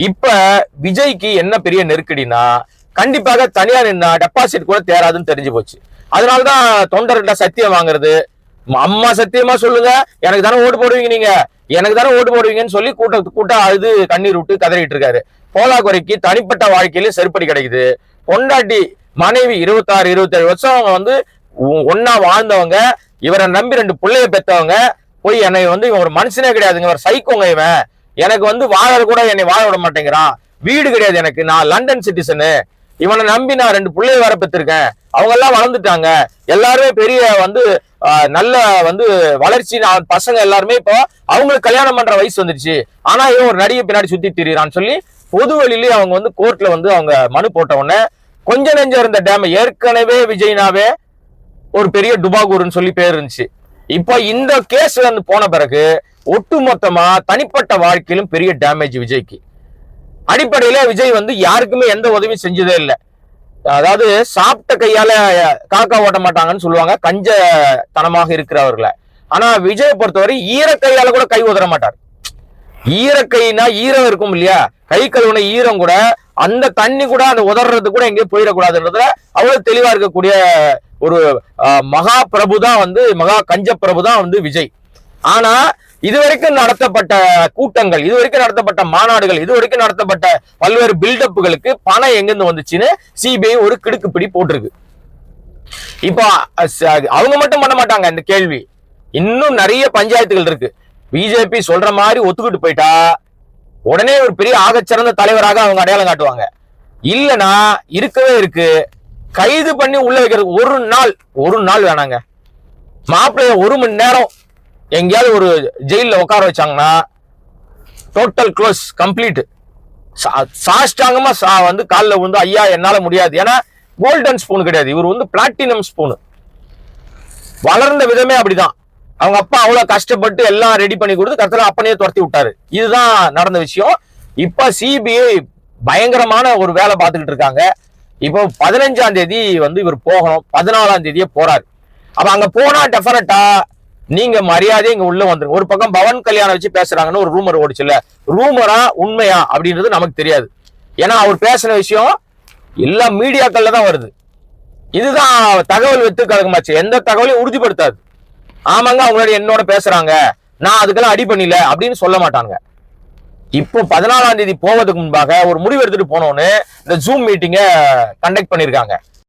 இப்ப விஜய்க்கு என்ன பெரிய நெருக்கடினா, கண்டிப்பாக தனியா நின்னா டெபாசிட் கூட தேராதுன்னு தெரிஞ்சு போச்சு. அதனாலதான் தொண்டர்கிட்ட சத்தியம் வாங்குறது. அம்மா சத்தியமா சொல்லுங்க, எனக்கு தானே ஓட்டு போடுவீங்க, நீங்க எனக்கு தானே ஓட்டு போடுவீங்கன்னு சொல்லி கூட்டம் அழுது கண்ணீர் விட்டு கதறிட்டு இருக்காரு. போலாக்குறைக்கு தனிப்பட்ட வாழ்க்கையில செருப்படி கிடைக்குது. பொண்டாட்டி மனைவி 26 27 வருஷம் அவங்க வந்து ஒன்னா வாழ்ந்தவங்க, இவரை நம்பி 2 பிள்ளைய பெற்றவங்க போய் என்னை வந்து இவன் ஒரு மனுஷனே கிடையாதுங்க, ஒரு சைக்கோங்க இவன், எனக்கு வந்து வாழ கூட என்னை வாழ விட மாட்டேங்கிறான், வீடு கிடையாது எனக்கு, நான் லண்டன் சிட்டிசனு, இவனை நம்பி நான் 2 பிள்ளைய வர பெற்றிருக்கேன், அவங்க எல்லாம் வளர்ந்துட்டாங்க, எல்லாருமே பெரிய வந்து நல்ல வந்து வளர்ச்சி பசங்க எல்லாருமே இப்போ அவங்களுக்கு கல்யாணம் பண்ற வயசு வந்துருச்சு, ஆனா இவன் ஒரு நடிகை பின்னாடி சுத்தி திரியிறான்னு சொல்லி பொது வழியிலேயே அவங்க வந்து கோர்ட்ல வந்து அவங்க மனு போட்ட உடனே கொஞ்ச நெஞ்சம் இருந்த டேம், ஏற்கனவே விஜய்னாவே ஒரு பெரிய டுபாகூர்னு சொல்லி பேர் இருந்துச்சு. இப்போ இந்த கேஸ்ல இருந்து போன பிறகு ஒட்டுமொத்தமா தனிப்பட்ட வாழ்க்கையிலும் பெரிய டேமேஜ் விஜய்க்கு. அடிப்படையில விஜய் வந்து யாருக்குமே எந்த உதவியும் செஞ்சதே இல்லை. அதாவது சாப்பிட்ட கையால காக்கா ஓட்ட மாட்டாங்கன்னு சொல்லுவாங்க கஞ்சத்தனமாக இருக்கிறவர்களை. ஆனா விஜய் பொறுத்தவரை ஈரக்கையால கூட கை உதற மாட்டார். ஈரக்கைனா ஈரம் இருக்கும் இல்லையா, கை கழுவுன ஈரம் கூட அந்த தண்ணி கூட அந்த உதறது கூட எங்கேயும் போயிடக்கூடாதுன்றதுல அவ்வளவு தெளிவா இருக்கக்கூடிய ஒரு மகா பிரபு தான் வந்து, மகா கஞ்ச பிரபு தான் வந்து விஜய். ஆனா இதுவரைக்கும் நடத்தப்பட்ட கூட்டங்கள், இதுவரைக்கும் நடத்தப்பட்ட மாநாடுகள், இதுவரைக்கும் நடத்தப்பட்ட பல்வேறு பில்டப்புகளுக்கு பணம் எங்கிருந்து வந்துச்சுன்னு சிபிஐ ஒரு கிடுக்குப்பிடி போட்டிருக்கு. இப்போ அவங்க மட்டும் பண்ண மாட்டாங்க இந்த கேள்வி, இன்னும் நிறைய பஞ்சாயத்துகள் இருக்கு. பிஜேபி சொல்ற மாதிரி ஒத்துக்கிட்டு போயிட்டா உடனே ஒரு பெரிய ஆகச்சிறந்த தலைவராக அவங்க அடையாளம் காட்டுவாங்க. இல்லைன்னா இருக்கவே இருக்கு, கைது பண்ணி உள்ள வைக்கிறது ஒரு நாள் வேணாங்க. மாப்பிள்ளைய 1 மணி நேரம் எங்கேயாவது ஒரு ஜெயில உட்கார வச்சாங்கன்னா டோட்டல் க்ளோஸ் கம்ப்ளீட். சாஷ்டாங்கமா வந்து காலில் விழுந்து ஐயா என்னால முடியாது, ஏன்னா கோல்டன் ஸ்பூன் கிடையாது, இவர் வந்து பிளாட்டினம் ஸ்பூன். வளர்ந்த விதமே அப்படிதான். அவங்க அப்பா அவ்வளவு கஷ்டப்பட்டு எல்லாம் ரெடி பண்ணி கொடுத்து கடைசியில அப்பனையே துரத்தி விட்டாரு. இதுதான் நடந்த விஷயம். இப்ப சிபிஐ பயங்கரமான ஒரு வேலை பார்த்துக்கிட்டு இருக்காங்க. இப்போ 15ஆம் தேதி வந்து இவர் போகணும், 14ஆம் தேதியே போறாரு. அப்ப அங்க போனா டெஃபினட்டா நீங்க மரியாதை இங்க உள்ள வந்துருங்க. ஒரு பக்கம் பவன் கல்யாணம் வச்சு பேசுறாங்கன்னு ஒரு ரூமர் ஓடிச்சுல்ல, ரூமரா உண்மையா அப்படின்றது நமக்கு தெரியாது. ஏன்னா அவர் பேசின விஷயம் எல்லா மீடியாக்கள்ல தான் வருது. இதுதான் தகவல் வெத்து கழகமாச்சு, எந்த தகவலையும் உறுதிப்படுத்தாது. ஆமாங்க அவங்களோட என்னோட பேசுறாங்க, நான் அதுக்கெல்லாம் அடி பண்ணல அப்படின்னு சொல்ல மாட்டாங்க. இப்போ 14ஆம் தேதி போவதுக்கு முன்பாக ஒரு முடிவு எடுத்துட்டு போனோன்னு இந்த ஜூம் மீட்டிங்கை கண்டக்ட் பண்ணிருக்காங்க.